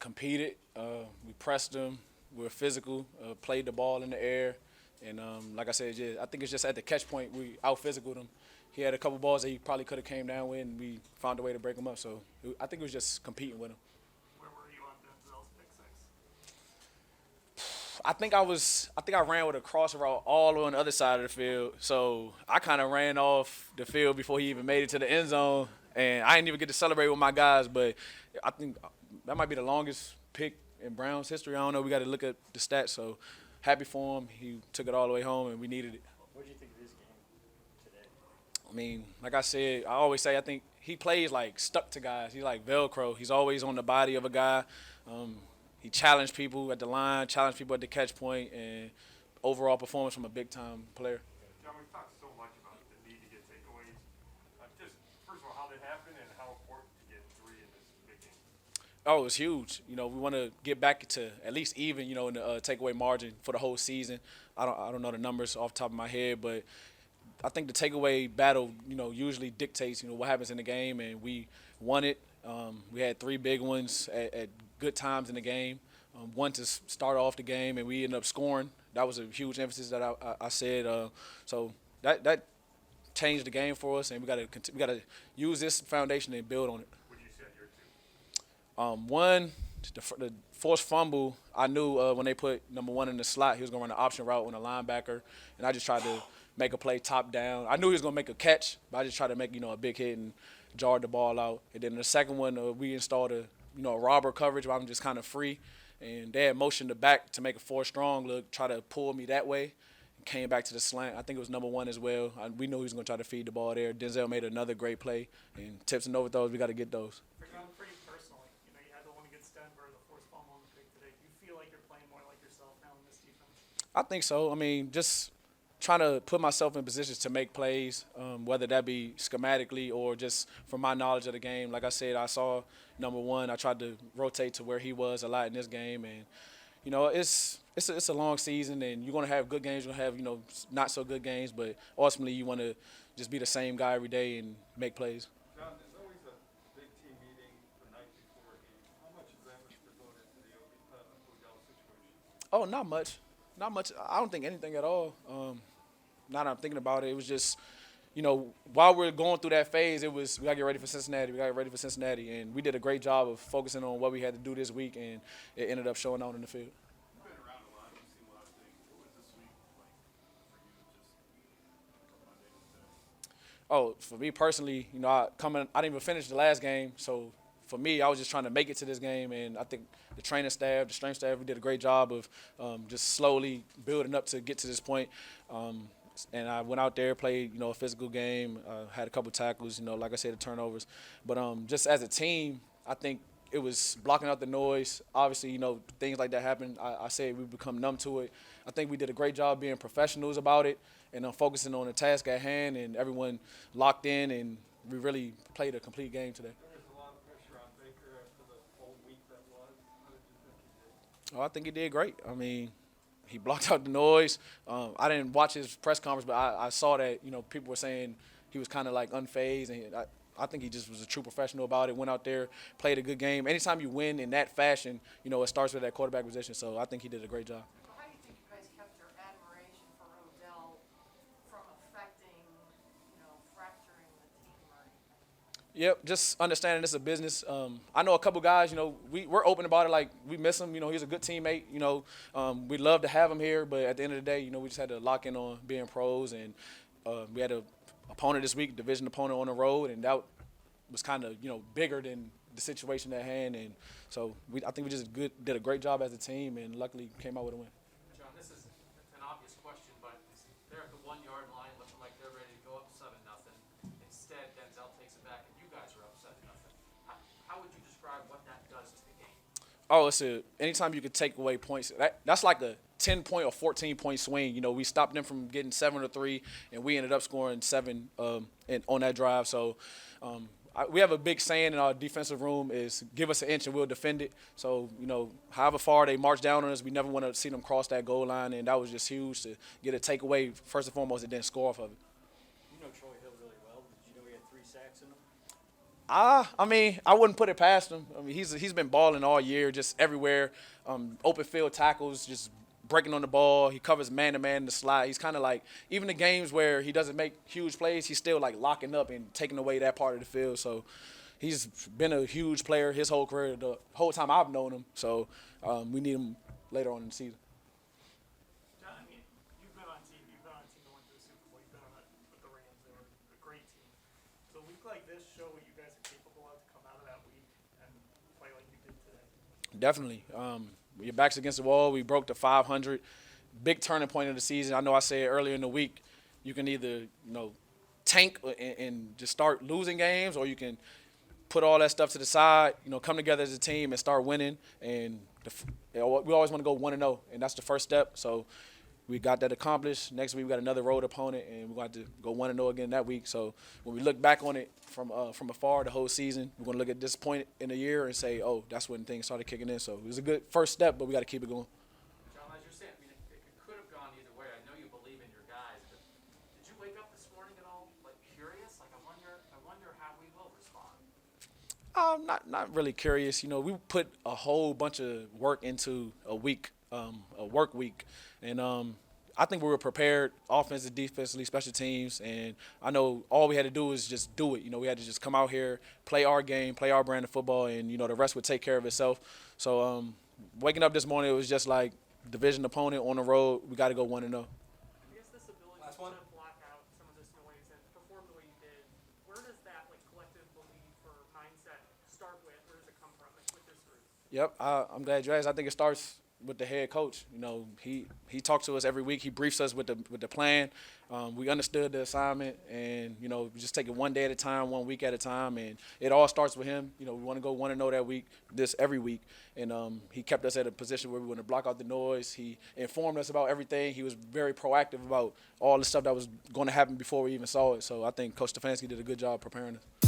competed. We pressed them. We were physical. Played the ball in the air, and like I said, yeah, I think it's just at the catch point we out physicaled him. He had a couple balls that he probably could have came down with, and we found a way to break him up. So I think it was just competing with him. Where were you on Denzel's pick six? I think I ran with a cross route all on the other side of the field. So I kind of ran off the field before he even made it to the end zone, and I didn't even get to celebrate with my guys. But I think that might be the longest pick in Browns history. I don't know. We got to look at the stats. So happy for him. He took it all the way home, and we needed it. What did you think of his game today? I mean, like I said, I always say I think he plays like stuck to guys. He's like Velcro. He's always on the body of a guy. Um, he challenged people at the line, challenged people at the catch point, and overall performance from a big time player. John, we've talked so much about the need to get takeaways. Just first of all, how did it happen and how important to get three in this big game? Oh, it was huge. We want to get back to at least even, in the takeaway margin for the whole season. I don't know the numbers off the top of my head, but I think the takeaway battle, usually dictates, what happens in the game, and we won it. We had three big ones at good times in the game. One to start off the game, and we ended up scoring. That was a huge emphasis that I said. So that changed the game for us, and we got to use this foundation and build on it. Would you say your two? One, the forced fumble, I knew when they put number one in the slot, he was going to run an option route on a linebacker, and I just tried to make a play top down. I knew he was going to make a catch, but I just tried to make, a big hit and jarred the ball out. And then the second one, we installed a robber coverage where I'm just kind of free, and they had motioned the back to make a four strong look, try to pull me that way. Came back to the slant. I think it was number one as well. We knew he was going to try to feed the ball there. Denzel made another great play, and tips and overthrows, we got to get those. For you, pretty personally, you had the one against Denver, the forced fumble on the pick today. Do you feel like you're playing more like yourself now in this defense? I think so. I mean, just trying to put myself in positions to make plays, whether that be schematically or just from my knowledge of the game. Like I said, I saw number one. I tried to rotate to where he was a lot in this game, and it's a long season, and you're going to have good games. You're going to have not so good games, but ultimately you want to just be the same guy every day and make plays. John, there's always a big team meeting the night before a game. How much is that devoted to the Odell situation? Oh, not much. Not much. I don't think anything at all. Now that I'm thinking about it, it was just, while we're going through that phase, it was we got to get ready for Cincinnati. We got to get ready for Cincinnati. And we did a great job of focusing on what we had to do this week, and it ended up showing out in the field. You've been around a lot. You've seen a lot of things. What was this week like for you just from Monday to today? Oh, for me personally, I didn't even finish the last game, so for me, I was just trying to make it to this game, and I think the training staff, the strength staff, we did a great job of just slowly building up to get to this point. And I went out there, played, a physical game, had a couple tackles, like I said, the turnovers. But just as a team, I think it was blocking out the noise. Obviously, things like that happen. I said we become numb to it. I think we did a great job being professionals about it and focusing on the task at hand, and everyone locked in, and we really played a complete game today. There's a lot of pressure on Baker after the whole week that was. How did you think he did? Oh, I think he did great. I mean, he blocked out the noise. I didn't watch his press conference, but I saw that, people were saying he was kind of like unfazed, and I think he just was a true professional about it, went out there, played a good game. Anytime you win in that fashion, it starts with that quarterback position, so I think he did a great job. Well, how do you think you guys kept your admiration for Odell from affecting, fracturing the team or anything? Yep, just understanding this is a business. I know a couple guys, we're open about it. Like, we miss him. He's a good teammate. We'd love to have him here, but at the end of the day, we just had to lock in on being pros. And we had a opponent this week, division opponent on the road, and that was kind of, bigger than the situation at hand. And so I think we just did a great job as a team, and luckily came out with a win. John, this is an obvious question, but they're at the 1 yard line looking like they're ready to go up 7-0. Instead, Denzel takes it back, and you guys are up 7-0. How would you describe what that does to the game? Oh, anytime you could take away points, that's like a 10-point or 14-point swing. We stopped them from getting 7 or 3, and we ended up scoring 7 on that drive. So we have a big saying in our defensive room is give us an inch and we'll defend it. So, however far they march down on us, we never want to see them cross that goal line, and that was just huge to get a takeaway, first and foremost, and then score off of it. You know Troy Hill really well. Did you know he had 3 sacks in him? I mean, I wouldn't put it past him. I mean, he's been balling all year, just everywhere. Open field tackles, just breaking on the ball. He covers man to man in the slot. He's kind of like, even the games where he doesn't make huge plays, he's still like locking up and taking away that part of the field. So he's been a huge player his whole career, the whole time I've known him. So we need him later on in the season. John, I mean, you've been on a team that went to the Super Bowl. You've been on it with the Rams. They were a great team. So a week like this show what you guys are capable of to come out of that week and play like you did today. Definitely. Your back's against the wall. We broke the 500. Big turning point of the season. I know I said earlier in the week, you can either tank and just start losing games, or you can put all that stuff to the side. Come together as a team and start winning. And we always want to go 1-0, and that's the first step. So we got that accomplished. Next week we got another road opponent, and we're going to go 1-0 again that week. So when we look back on it from afar the whole season, we're going to look at this point in the year and say, oh, that's when things started kicking in. So it was a good first step, but we got to keep it going. John, as you're saying, I mean, it could have gone either way. I know you believe in your guys, but did you wake up this morning at all, like, curious? Like, I wonder how we will respond. Not really curious. We put a whole bunch of work into a week, a work week, and I think we were prepared, offensive, defensively, special teams, and I know all we had to do was just do it. We had to just come out here, play our game, play our brand of football, and the rest would take care of itself. So waking up this morning, it was just like division opponent on the road. We got to go 1-0. I guess this ability to block out some of this noise and perform the way you did, where does that collective belief or mindset start with? Where does it come from? With this group? Yep, I'm glad you asked. I think it starts with the head coach. He talks to us every week. He briefs us with the plan. We understood the assignment, and we just take it one day at a time, 1 week at a time, and it all starts with him. We want to go 1-0 that week, every week, and he kept us at a position where we want to block out the noise. He informed us about everything. He was very proactive about all the stuff that was going to happen before we even saw it. So I think Coach Stefanski did a good job preparing us.